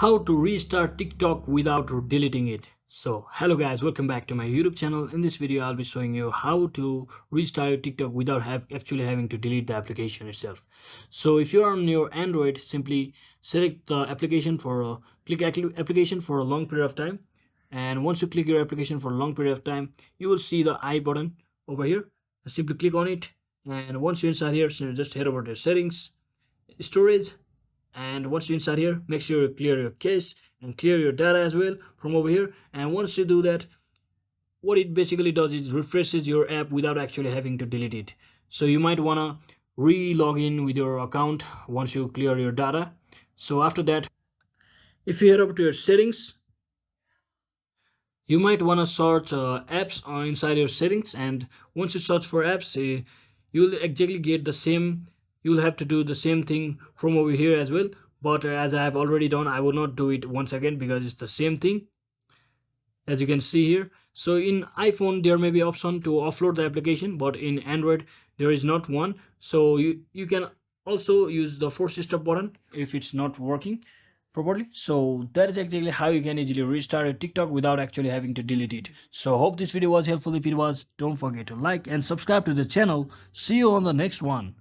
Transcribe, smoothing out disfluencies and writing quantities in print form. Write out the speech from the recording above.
How to restart TikTok without deleting it. So hello guys, welcome back to my YouTube channel. In this video I'll be showing you how to restart your TikTok without actually having to delete the application itself. So if you're on your Android, simply select the application application for a long period of time, and once you click your application for a long period of time, you will see the I button over here. Simply click on it, and once you're inside here, so just head over to settings, storage, and once you're inside here, make sure you clear your cache and clear your data as well from over here. And once you do that, what it basically does is refreshes your app without actually having to delete it. So you might want to re-log in with your account once you clear your data. So after that, if you head over to your settings, you might want to search apps inside your settings, and once you search for apps, you'll exactly get the same. You'll have to do the same thing from over here as well, but as I have already done, I will not do it once again because it's the same thing as you can see here. So in iPhone there may be option to offload the application, but in Android there is not one. So you can also use the force stop button if it's not working properly. So that is exactly how you can easily restart your TikTok without actually having to delete it. So hope this video was helpful. If it was, don't forget to like and subscribe to the channel. See you on the next one.